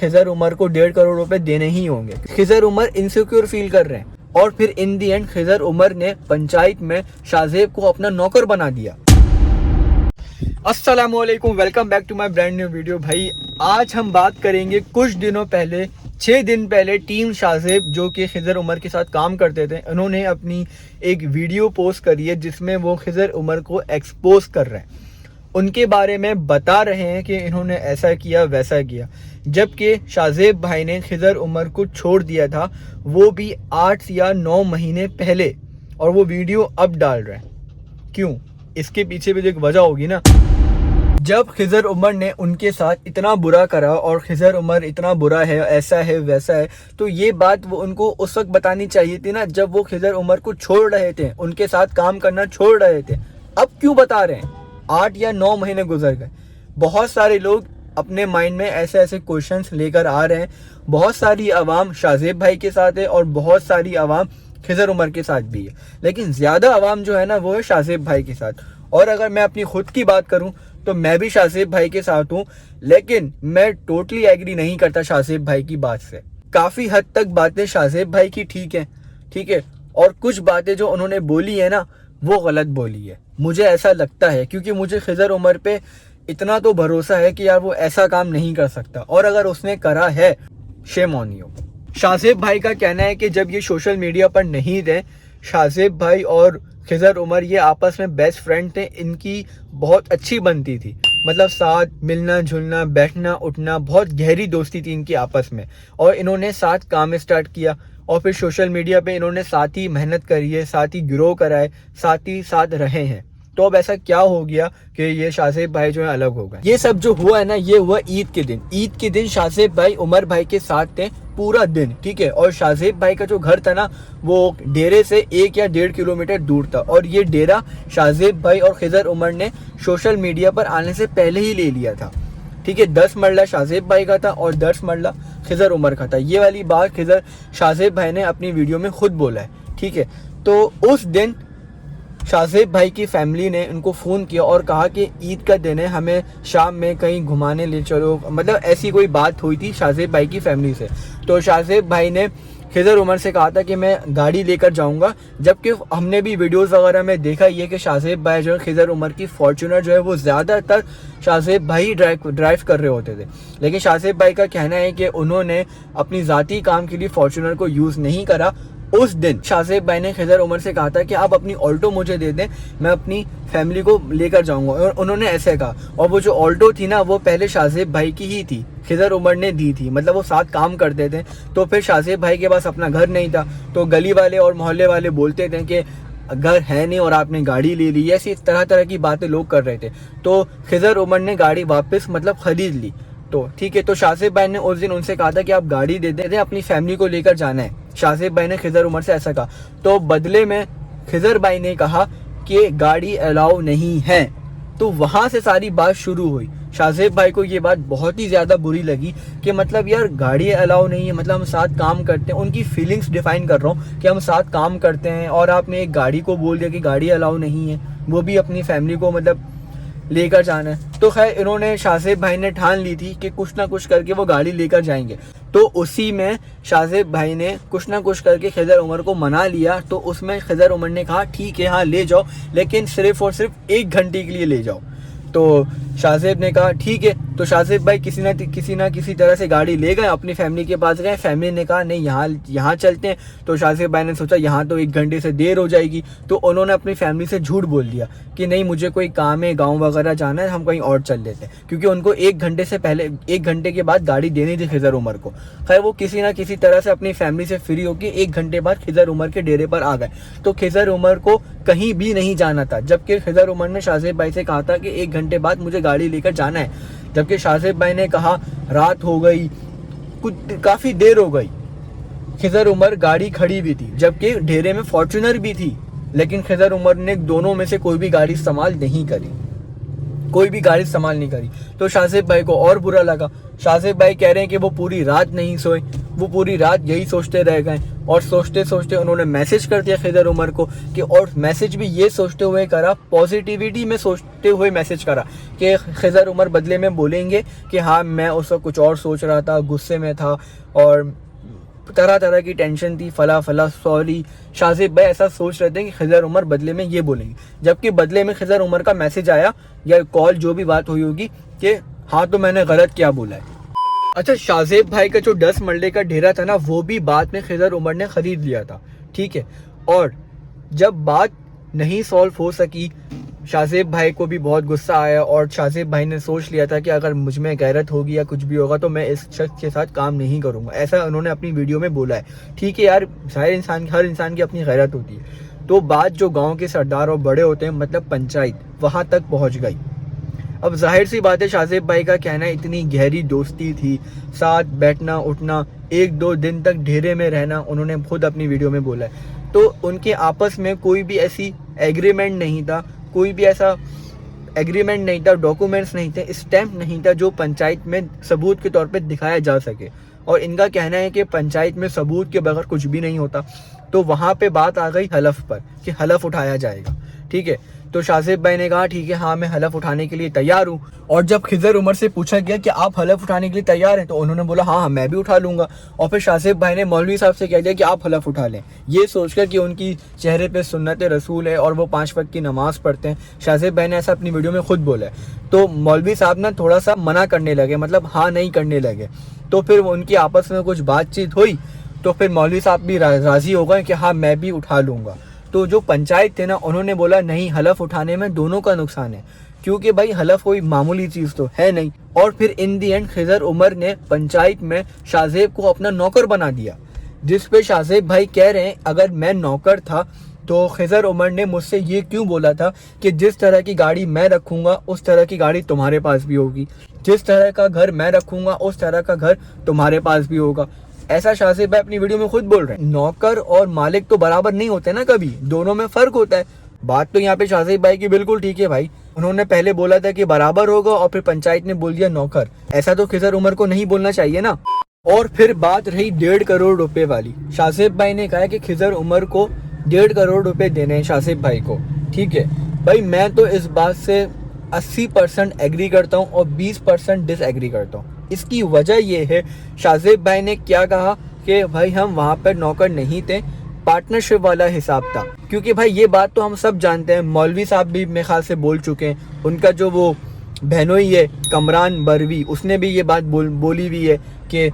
खिजर उमर को 1.5 करोड़ रुपए देने ही होंगे। खिजर उमर इनसिक्योर फील कर रहे हैं और फिर इन दी एंड खिजर उमर ने पंचायत में शाहजेब को अपना नौकर बना दिया। अस्सलामुअलैकुम, welcome back to my brand new video. भाई आज हम बात करेंगे कुछ दिनों पहले, 6 दिन पहले टीम शाहजेब जो कि खिजर उमर के साथ काम करते थे, उन्होंने अपनी एक वीडियो पोस्ट करी है जिसमें वो खिजर उमर को एक्सपोज कर रहे हैं। उनके बारे में बता रहे हैं कि इन्होंने ऐसा किया वैसा किया, जबकि शाहजेब भाई ने खिजर उमर को छोड़ दिया था, वो भी 8 या 9 महीने पहले, और वो वीडियो अब डाल रहे हैं। क्यों? इसके पीछे भी एक वजह होगी ना। जब खिजर उमर ने उनके साथ इतना बुरा करा और खिजर उमर इतना बुरा है, ऐसा है वैसा है, तो ये बात वो उनको उस वक्त बतानी चाहिए थी ना, जब वो खिजर उमर को छोड़ रहे थे, उनके साथ काम करना छोड़ रहे थे। अब क्यों बता रहे हैं? 8 या 9 महीने गुजर गए। बहुत सारे लोग अपने माइंड में ऐसे ऐसे क्वेश्चंस लेकर आ रहे हैं। बहुत सारी आवाम शाहजेब भाई के साथ है और बहुत सारी आवाम खिजर उमर के साथ भी है, लेकिन ज़्यादा आवाम जो है ना वो है शाहजेब भाई के साथ। और अगर मैं अपनी खुद की बात करूं तो मैं भी शाहजेब भाई के साथ हूं, लेकिन मैं टोटली एग्री नहीं करता शाहजेब भाई की बात से। काफ़ी हद तक बातें शाहजेब भाई की ठीक है, और कुछ बातें जो उन्होंने बोली है ना वो गलत बोली है, मुझे ऐसा लगता है। क्योंकि मुझे खिजर उमर पे इतना तो भरोसा है कि यार वो ऐसा काम नहीं कर सकता, और अगर उसने करा है, शेम ऑन यू। शाहजेब भाई का कहना है कि जब ये सोशल मीडिया पर नहीं थे, शाहजेब भाई और खिजर उमर ये आपस में बेस्ट फ्रेंड थे, इनकी बहुत अच्छी बनती थी, मतलब साथ मिलना जुलना, बैठना उठना, बहुत गहरी दोस्ती थी इनकी आपस में। और इन्होंने साथ काम स्टार्ट किया और फिर सोशल मीडिया पे इन्होंने साथ ही मेहनत करी है, साथ ही ग्रो कराए, साथ ही साथ रहे हैं। तो अब ऐसा क्या हो गया कि ये शाहजेब भाई जो है अलग हो गए? ये सब जो हुआ है ना, ये हुआ ईद के दिन। ईद के दिन शाहजेब भाई उमर भाई के साथ थे पूरा दिन, ठीक है। और शाहजेब भाई का जो घर था ना वो डेरे से 1 या 1.5 किलोमीटर दूर था, और ये डेरा शाहजेब भाई और खिजर उमर ने सोशल मीडिया पर आने से पहले ही ले लिया था, ठीक है। 10 मरला शाहजेब भाई का था और 10 मरला खिजर उमर का था। ये वाली बात शाहजेब भाई ने अपनी वीडियो में खुद बोला है, ठीक है। तो उस दिन शाहजेब भाई की फैमिली ने उनको फ़ोन किया और कहा कि ईद का दिन है, हमें शाम में कहीं घुमाने ले चलो, मतलब ऐसी कोई बात हुई थी शाहजेब भाई की फैमिली से। तो शाहजेब भाई ने खिजर उमर से कहा था कि मैं गाड़ी लेकर जाऊंगा, जबकि हमने भी वीडियोस वगैरह में देखा ये कि शाहजेब भाई जो है खिजर उमर की फॉर्च्यूनर जो है वो ज़्यादातर शाहजेब भाई ड्राइव कर रहे होते थे। लेकिन शाहजेब भाई का कहना है कि उन्होंने अपनी ज़ाती काम के लिए फॉर्च्यूनर को यूज़ नहीं करा। उस दिन शाहजेब भाई ने खिजर उमर से कहा था कि आप अपनी ऑल्टो मुझे दे दें, मैं अपनी फैमिली को लेकर जाऊंगा, और उन्होंने ऐसे कहा। और वो जो ऑल्टो थी ना वो पहले शाहजेब भाई की ही थी, खिजर उमर ने दी थी, मतलब वो साथ काम करते थे। तो फिर शाहजेब भाई के पास अपना घर नहीं था, तो गली वाले और मोहल्ले वाले बोलते थे कि घर है नहीं और आपने गाड़ी ले ली, ऐसी तरह तरह की बातें लोग कर रहे थे। तो खिजर उमर ने गाड़ी वापस मतलब खरीद ली, तो ठीक है। तो शाहजेब भाई ने उस दिन उनसे कहा था कि आप गाड़ी दे दें, अपनी फैमिली को लेकर जाना है। शाहजेब भाई ने खिजर उमर से ऐसा कहा, तो बदले में खिजर भाई ने कहा कि गाड़ी अलाउ नहीं है। तो वहाँ से सारी बात शुरू हुई। शाहजेब भाई को ये बात बहुत ही ज़्यादा बुरी लगी कि मतलब यार गाड़ी अलाउ नहीं है, मतलब हम साथ काम करते हैं, उनकी फीलिंग्स डिफाइन कर रहा हूँ कि हम साथ काम करते हैं, और आपने एक गाड़ी को बोल दिया कि गाड़ी अलाउ नहीं है, वो भी अपनी फैमिली को मतलब लेकर जाना है। तो खैर इन्होंने शाहजेब भाई ने ठान ली थी कि कुछ ना कुछ करके वो गाड़ी लेकर जाएंगे। तो उसी में शाहजेब भाई ने कुछ ना कुछ करके खिजर उमर को मना लिया। तो उसमें खिजर उमर ने कहा ठीक है हाँ ले जाओ, लेकिन सिर्फ और सिर्फ 1 घंटे के लिए ले जाओ। तो शाहजेब ने कहा ठीक है। तो शाहजेब भाई किसी ना किसी तरह से गाड़ी ले गए, अपनी फैमिली के पास गए। फैमिली ने कहा नहीं यहाँ चलते हैं। तो शाहजेब भाई ने सोचा यहाँ तो 1 घंटे से देर हो जाएगी, तो उन्होंने अपनी फैमिली से झूठ बोल दिया कि नहीं मुझे कोई काम है, गाँव वगैरह जाना है, हम कहीं और चल लेते हैं, क्योंकि उनको 1 घंटे से पहले 1 घंटे के बाद गाड़ी देनी थी खिजर उमर को। खैर वो किसी ना किसी तरह से अपनी फैमिली से फ्री होकर 1 घंटे बाद खिजर उमर के डेरे पर आ गए। तो खिजर उमर को कहीं भी नहीं जाना था, जबकि खिजर उमर ने शाहजेब भाई से कहा था कि 1 घंटे बाद मुझे गाड़ी लेकर जाना है, जबकि शाहजेब भाई ने कहा रात हो गई, कुछ काफ़ी देर हो गई। खिजर उमर गाड़ी खड़ी भी थी, जबकि डेरे में फॉर्च्यूनर भी थी, लेकिन खिजर उमर ने दोनों में से कोई भी गाड़ी इस्तेमाल नहीं करी, कोई भी गाड़ी इस्तेमाल नहीं करी। तो शाहजेब भाई को और बुरा लगा। शाहजेब भाई कह रहे हैं कि वो पूरी रात नहीं सोए, वो पूरी रात यही सोचते रह गए और सोचते सोचते उन्होंने मैसेज कर दिया खिज़र उमर को कि, और मैसेज भी ये सोचते हुए करा, पॉजिटिविटी में सोचते हुए मैसेज करा कि खिज़र उमर बदले में बोलेंगे कि हाँ मैं उस वक्त कुछ और सोच रहा था, गुस्से में था और तरह तरह की टेंशन थी, फला फला, सॉरी। शाहज़ेब भाई ऐसा सोच रहे थे कि खिज़र उमर बदले में ये बोलेंगे, जबकि बदले में खिज़र उमर का मैसेज आया या कॉल जो भी बात हुई होगी कि हाँ तो मैंने गलत क्या बोला है। अच्छा, शाहज़ेब भाई का जो 10 मरले का डेरा था ना, वो भी बाद में खिज़र उमर ने ख़रीद लिया था, ठीक है। और जब बात नहीं सॉल्व हो सकी, शाहज़ेब भाई को भी बहुत गुस्सा आया और शाहज़ेब भाई ने सोच लिया था कि अगर मुझ में गैरत होगी या कुछ भी होगा तो मैं इस शख्स के साथ काम नहीं करूँगा, ऐसा उन्होंने अपनी वीडियो में बोला है। ठीक है यार, हर इंसान की अपनी गैरत होती है। तो बात जो गाँव के सरदार और बड़े होते हैं, मतलब पंचायत, वहाँ तक पहुँच गई। अब जाहिर सी बात है, शाहज़ेब भाई का कहना है इतनी गहरी दोस्ती थी, साथ बैठना उठना, 1-2 दिन तक ढेरे में रहना, उन्होंने खुद अपनी वीडियो में बोला है। तो उनके आपस में कोई भी ऐसी एग्रीमेंट नहीं था, कोई भी ऐसा एग्रीमेंट नहीं था, डॉक्यूमेंट्स नहीं थे, स्टैम्प नहीं था जो पंचायत में सबूत के तौर पे दिखाया जा सके। और इनका कहना है कि पंचायत में सबूत के बगैर कुछ भी नहीं होता। तो वहाँ पे बात आ गई हलफ पर कि हलफ उठाया जाएगा, ठीक है। तो शाहज़ेब भाई ने कहा ठीक है, हाँ मैं हलफ उठाने के लिए तैयार हूँ। और जब खिज़र उमर से पूछा गया कि आप हलफ उठाने के लिए तैयार हैं, तो उन्होंने बोला हाँ मैं भी उठा लूँगा। और फिर शाहज़ेब भाई ने मौलवी साहब से कह दिया कि आप हलफ उठा लें, ये सोचकर कि उनकी चेहरे पे सुन्नत रसूल है और वो 5 वक्त की नमाज़ पढ़ते हैं। शाहज़ेब भाई ने ऐसा अपनी वीडियो में खुद बोला है। तो मौलवी साहब ना थोड़ा सा मना करने लगे, मतलब हाँ नहीं करने लगे। तो फिर उनकी आपस में कुछ बातचीत हुई, तो फिर मौलवी साहब भी राज़ी हो गए कि हाँ मैं भी उठा लूँगा। तो जो पंचायत थे ना, उन्होंने बोला नहीं, हलफ उठाने में दोनों का नुकसान है, क्योंकि भाई हलफ कोई मामूली चीज़ तो है नहीं। और फिर इन दी एंड खिज़र उमर ने पंचायत में शाहज़ेब को अपना नौकर बना दिया, जिस पे शाहज़ेब भाई कह रहे हैं अगर मैं नौकर था तो खिज़र उमर ने मुझसे ये क्यों बोला था कि जिस तरह की गाड़ी मैं रखूँगा उस तरह की गाड़ी तुम्हारे पास भी होगी, जिस तरह का घर मैं रखूँगा उस तरह का घर तुम्हारे पास भी होगा। ऐसा शाहज़ेब भाई अपनी वीडियो में खुद बोल रहे हैं। नौकर और मालिक तो बराबर नहीं होते ना, कभी दोनों में फ़र्क होता है। बात तो यहाँ पे शाहज़ेब भाई की बिल्कुल ठीक है भाई, उन्होंने पहले बोला था कि बराबर होगा और फिर पंचायत ने बोल दिया नौकर। ऐसा तो खिज़र उमर को नहीं बोलना चाहिए ना। और फिर बात रही 1.5 करोड़ रुपए वाली। शाहज़ेब भाई ने कहा कि खिज़र उमर को 1.5 करोड़ रुपए देने हैं शाहज़ेब भाई को, ठीक है। भाई मैं तो इस बात से 80% एग्री करता हूँ और 20% डिसएग्री करता हूँ। इसकी वजह ये है, शाहज़ेब भाई ने क्या कहा कि भाई हम वहाँ पर नौकर नहीं थे, पार्टनरशिप वाला हिसाब था। क्योंकि भाई ये बात तो हम सब जानते हैं, मौलवी साहब भी मेरे ख्याल से बोल चुके हैं, उनका जो वो बहनोई है कमरान बरवी, उसने भी ये बात बोली हुई है कि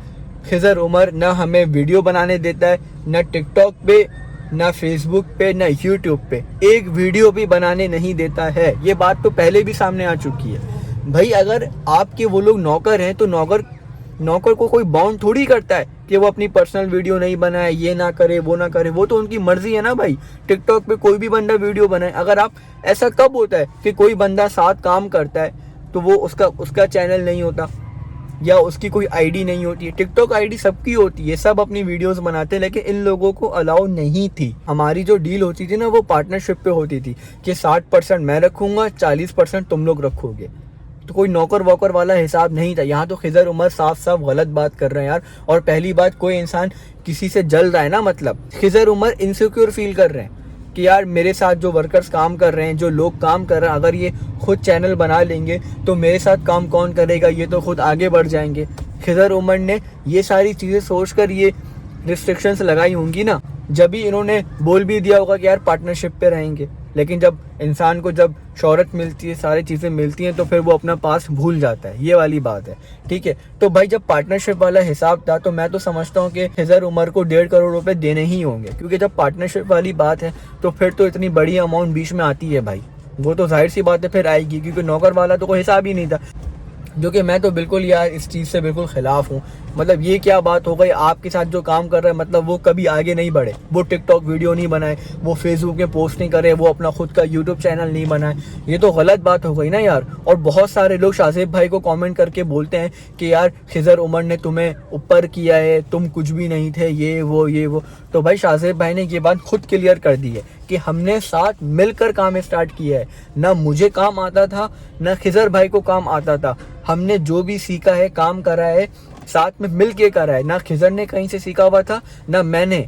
खिज़र उमर ना हमें वीडियो बनाने देता है, ना टिकटॉक पे, ना फेसबुक पे, ना यूट्यूब पे एक वीडियो भी बनाने नहीं देता है। ये बात तो पहले भी सामने आ चुकी है। भाई अगर आपके वो लोग नौकर हैं तो नौकर को कोई बाउंड थोड़ी करता है कि वो अपनी पर्सनल वीडियो नहीं बनाए, ये ना करे, वो ना करे, वो तो उनकी मर्जी है ना भाई। टिकटॉक पे कोई भी बंदा वीडियो बनाए, अगर आप ऐसा कब होता है कि कोई बंदा साथ काम करता है तो वो उसका चैनल नहीं होता या उसकी कोई आईडी नहीं होती है। टिकटॉक आईडी सबकी होती है, सब अपनी वीडियोस बनाते हैं, लेकिन इन लोगों को अलाउ नहीं थी। हमारी जो डील होती थी ना, वो पार्टनरशिप पे होती थी कि 60% मैं रखूंगा, 40% तुम लोग रखोगे। तो कोई नौकर वोकर वाला हिसाब नहीं था। यहाँ तो खिज़र उमर साफ साफ गलत बात कर रहे हैं यार। और पहली बात, कोई इंसान किसी से जल रहा है ना, मतलब खिज़र उमर इनसिक्योर फील कर रहे हैं कि यार मेरे साथ जो वर्कर्स काम कर रहे हैं, जो लोग काम कर रहे हैं, अगर ये खुद चैनल बना लेंगे तो मेरे साथ काम कौन करेगा, ये तो खुद आगे बढ़ जाएंगे। खिज़र उमर ने ये सारी चीज़ें सोचकर ये रिस्ट्रिक्शंस लगाई होंगी ना, जब भी इन्होंने बोल भी दिया होगा कि यार पार्टनरशिप पे रहेंगे। लेकिन जब इंसान को जब शोहरत मिलती है, सारी चीज़ें मिलती हैं, तो फिर वो अपना पास भूल जाता है। ये वाली बात है, ठीक है। तो भाई जब पार्टनरशिप वाला हिसाब था तो मैं तो समझता हूँ कि खिज़र उमर को 1.5 करोड़ रुपए देने ही होंगे, क्योंकि जब पार्टनरशिप वाली बात है तो फिर तो इतनी बड़ी अमाउंट बीच में आती है भाई, वो तो जाहिर सी बात है फिर आएगी, क्योंकि नौकर वाला तो कोई हिसाब ही नहीं था। जो कि मैं तो बिल्कुल यार इस चीज़ से बिल्कुल ख़िलाफ़ हूँ। मतलब ये क्या बात हो गई, आपके साथ जो काम कर रहा है मतलब वो कभी आगे नहीं बढ़े, वो टिकटॉक वीडियो नहीं बनाए, वो फेसबुक में पोस्ट नहीं करे, वो अपना खुद का यूट्यूब चैनल नहीं बनाए, ये तो गलत बात हो गई ना यार। और बहुत सारे लोग शाहज़ेब भाई को कमेंट करके बोलते हैं कि यार खिज़र उमर ने तुम्हें ऊपर किया है, तुम कुछ भी नहीं थे, ये वो। तो भाई शाहज़ेब भाई ने ये बात खुद क्लियर कर दी है कि हमने साथ मिलकर काम स्टार्ट किया है। ना मुझे काम आता था, ना खिज़र भाई को काम आता था। हमने जो भी सीखा है, काम करा है, साथ में मिल के करा है, ना खिजर ने कहीं से सीखा हुआ था ना मैंने।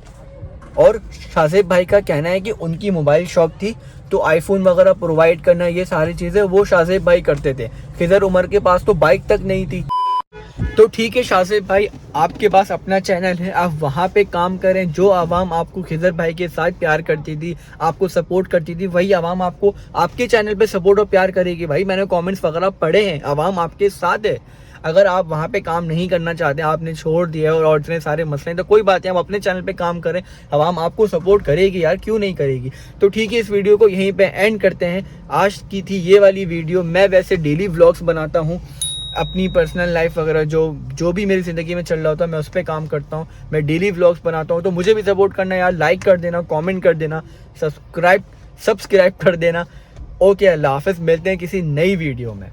और शाहजेब भाई का कहना है कि उनकी मोबाइल शॉप थी, तो आईफोन वगैरह प्रोवाइड करना, ये सारी चीज़ें वो शाहजेब भाई करते थे। खिजर उमर के पास तो बाइक तक नहीं थी। तो ठीक है शाहजेब भाई, आपके पास अपना चैनल है, आप वहाँ पे काम करें। जो आवाम आपको खिजर भाई के साथ प्यार करती थी, आपको सपोर्ट करती थी, वही आवाम आपको आपके चैनल पे सपोर्ट और प्यार करेगी। भाई मैंने कमेंट्स वगैरह पढ़े हैं, आवाम आपके साथ है। अगर आप वहाँ पे काम नहीं करना चाहते, आपने छोड़ दिया और इतने सारे मसले हैं, तो कोई बात नहीं, आप अपने चैनल पे काम करें, आवाम आपको सपोर्ट करेगी यार, क्यों नहीं करेगी। तो ठीक है, इस वीडियो को यहीं पे एंड करते हैं। आज की थी ये वाली वीडियो। मैं वैसे डेली व्लॉग्स बनाता हूँ, अपनी पर्सनल लाइफ वगैरह जो भी मेरी ज़िंदगी में चल रहा होता है मैं उस पर काम करता हूँ। मैं डेली व्लॉग्स बनाता हूँ, तो मुझे भी सपोर्ट करना यार, लाइक कर देना, कमेंट कर देना, सब्सक्राइब कर देना। ओके, अल्लाह हाफ़िज़, मिलते हैं किसी नई वीडियो में।